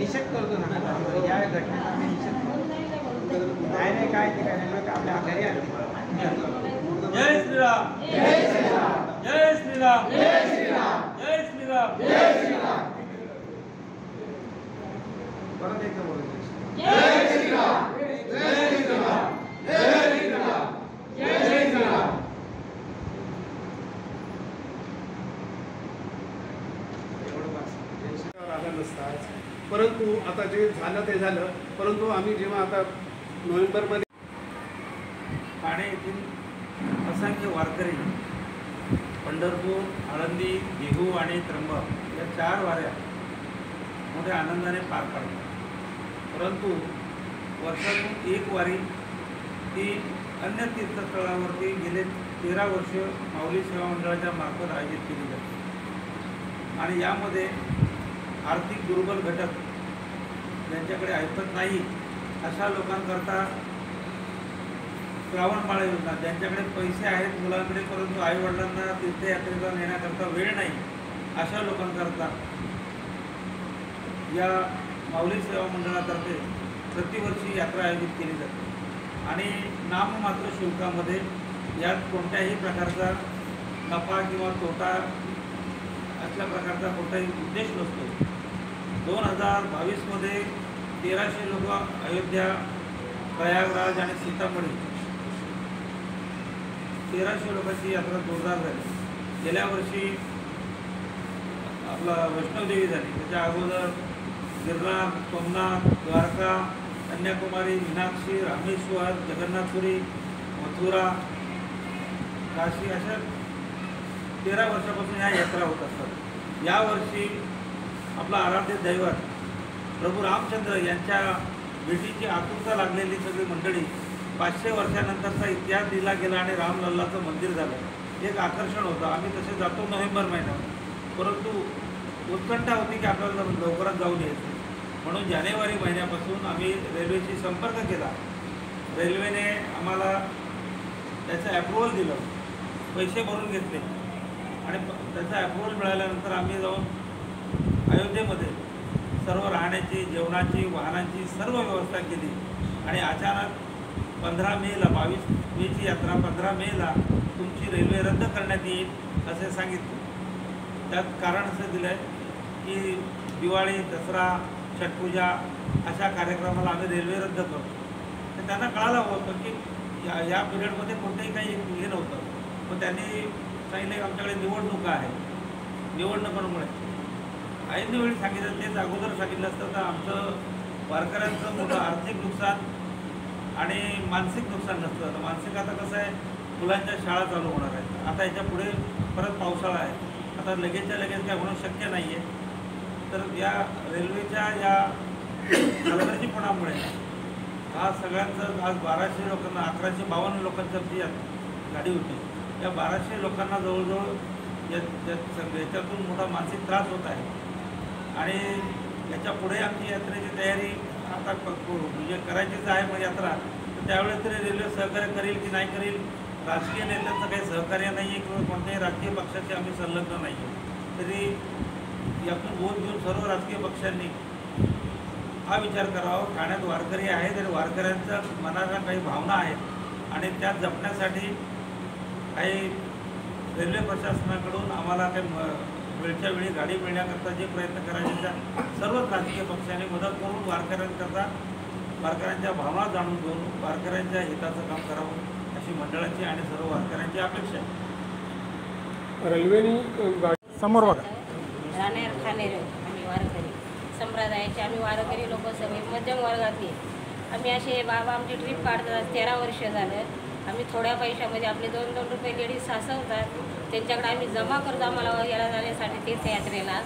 निषेध करतो ना, या घटनेचा आम्ही निषेध करतो. नाही काय ते काय नाही, आपल्या घरी आणते. जय श्रीराम, जय श्रीराम, जय श्रीराम, जय श्रीराम, जय श्रीराम, जय श्रीराम. परत एकदा बोलायचं. जय श्रीराम, जय श्रीराम, जय श्रीराम, जय श्रीराम. आला नसता, परंतु आता जे झालं ते झालं. परंतु आम्ही जेव्हा आता नोव्हेंबरमध्ये ठाणे येथील असंख्य वारकरी पंढरपूर, आळंदी, देहू आणि त्र्यंबक या 4 वाऱ्या मोठ्या आनंदाने पार पाडतात. परंतु वर्षातून एक वारी ती अन्य तीर्थस्थळावरती गेले 13 वर्ष माऊली सेवा मंडळाच्या मार्फत आयोजित केली जाते. आणि यामध्ये आर्थिक दुर्बल घटक ज्यांच्याकडे ऐकत नाही अशा लोकांकरता श्रावणमाळ योजना, ज्यांच्याकडे पैसे आहेत मुलांकडे परंतु आईवडिलांना तीर्थयात्रेला नेण्याकरता वेळ नाही अशा लोकांकरता या माऊली सेवा मंडळातर्फे प्रतिवर्षी यात्रा आयोजित केली जाते. आणि नाममात्र शुल्कामध्ये यात कोणत्याही प्रकारचा नफा किंवा तोटा असल्या प्रकारचा कोणताही उद्देश नसतो. 2022मध्ये 1300 लोक अयोध्या, प्रयागराज आणि सीतामढी 1300 लोकांची यात्रा जोरदार झाली. गेल्या वर्षी आपला वैष्णवदेवी झाली, त्याच्या अगोदर गिरनार, सोमनाथ, द्वारका, कन्याकुमारी, मीनाक्षी, रामेश्वर, जगन्नाथपुरी, मथुरा, काशी अशा 13 वर्षापासून ह्या यात्रा होत असतात. यावर्षी आपला आराध्य दैवत प्रभू रामचंद्र यांच्या भेटीची आतुरता लागलेली सगळी मंडळी 500 वर्षानंतरचा इतिहास दिला गेला आणि रामलल्लाचं मंदिर झालं. एक आकर्षण होतं. आम्ही तसे जातो नोव्हेंबर महिन्यात, परंतु उत्कंठा होती की आपल्याला लवकरात जाऊन यायचं. म्हणून जानेवारी महिन्यापासून आम्ही रेल्वेशी संपर्क केला. रेल्वेने आम्हाला त्याचं ॲप्रुव्हल दिलं, पैसे भरून घेतले आणि त्याचा ॲप्रुव्हल मिळाल्यानंतर आम्ही जाऊन अयोध्येमध्ये सर्व राहण्याची, जेवणाची, वाहनांची सर्व व्यवस्था केली. आणि अचानक 15 मेला 22 मेची यात्रा 15 मेला तुमची रेल्वे रद्द करण्यात येईल असे सांगितले. त्यात कारण असं दिलं आहे की दिवाळी, दसरा, छटपूजा अशा कार्यक्रमाला आम्ही रेल्वे रद्द करतो. तर त्यांना कळालं होतं की या पिरियडमध्ये कोणतंही काही हे नव्हतं. पण त्यांनी सांगितलं की आमच्याकडे निवडणुका आहे, निवडणुकांमुळे ऐन वेळी सांगितलं. तेच अगोदर सांगितलं असतं तर आमचं वारकऱ्यांचं मोठं आर्थिक नुकसान आणि मानसिक नुकसान नसतं. आता मानसिक आता कसं आहे, मुलांच्या शाळा चालू होणार आहेत, आता याच्या पुढे परत पावसाळा आहे, आता लगेचच्या लगेच काय होणं शक्य नाही आहे. तर या रेल्वेच्या या हलगर्जीपणामुळे आज सगळ्यांचं आज 1200 लोकांना 1152 लोकांची आमची गाडी होती. या 1200 लोकांना जवळजवळ याच्यातून मोठा मानसिक त्रास होत आहे. आणि याच्या पुढे आमची यात्रेची तयारी आता म्हणजे करायचीच आहे. मग यात्रा तर त्यावेळेस तरी रेल्वे सहकार्य करेल की नाही करेल. राजकीय नेत्यांचं काही सहकार्य नाही आहे किंवा कोणत्याही राजकीय पक्षाचे आम्ही संलग्न नाही आहे. तरी यातून बोध घेऊन सर्व राजकीय पक्षांनी हा विचार करावा. ठाण्यात वारकरी आहेत आणि वारकऱ्यांच्या मनाला काही भावना आहेत आणि त्या जपण्यासाठी काही रेल्वे प्रशासनाकडून आम्हाला काही वेळच्या वेळी गाडी मिळण्याकरता जे प्रयत्न करायचे त्या सर्वच राजकीय पक्षांनी मदत करून वारकऱ्यांच्या भावना जाणून घेऊन वारकऱ्यांच्या हिताचं काम करावं अशी मंडळाची आणि सर्व वारकऱ्यांची अपेक्षा आहे. रेल्वेने समोर बघा. राहणार ठाणे आम्ही वारकरी संप्रदायाचे, आम्ही वारकरी लोक सगळे मध्यम वर्गातली. आम्ही असे बाबा आमची ट्रिप काढतात. 13 वर्ष झालं. आम्ही थोड्या पैशामध्ये आपले 2-2 रुपये लेडीज साचवतात, त्यांच्याकडे आम्ही जमा करतो आम्हाला याला जाण्यासाठी तीर्थयात्रेला.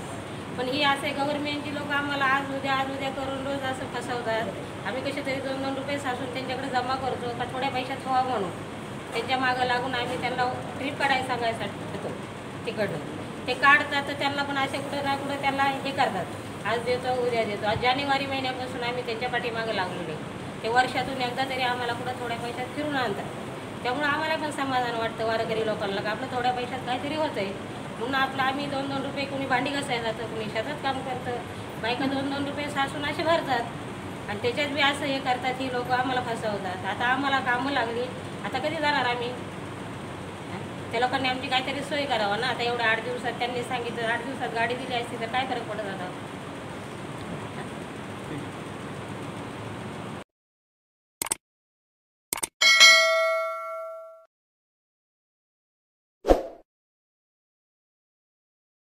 पण ही असे गव्हर्नमेंटची लोक आम्हाला आज उद्या करून रोज असं फसवतात. आम्ही कसे तरी 2-2 रुपये साचून त्यांच्याकडे जमा करतो का थोड्या पैशात व्हा म्हणून त्यांच्या मागं लागून आम्ही त्यांना ट्रिप काढायला सांगायसाठी येतो तिकडं. ते काढतात तर त्यांना पण असे कुठं ना कुठं त्यांना हे करतात, आज देतो उद्या देतो. आज जानेवारी महिन्यापासून आम्ही त्यांच्या पाठीमागं लागलेले. ते वर्षातून एकदा तरी आम्हाला कुठं थोड्या पैशात फिरून आणतात. त्यामुळे आम्हाला पण समाधान वाटतं वारकरी लोकांना का आपलं थोड्या पैशात काहीतरी होतं आहे म्हणून आपलं आम्ही 2-2 रुपये कोणी भांडी घासायला जातं, कोणी शेतात काम करतं, बायका 2-2 रुपये सासून असे भरतात आणि त्याच्यात बी असं हे करतात ही लोक आम्हाला फसवतात. आता आम्हाला कामं लागली, आता कधी जाणार आम्ही? त्या लोकांनी आमची काहीतरी सोय करावं ना. आता एवढ्या 8 दिवसात त्यांनी सांगितलं 8 दिवसात गाडी दिली असती तर काय फरक पडत आता.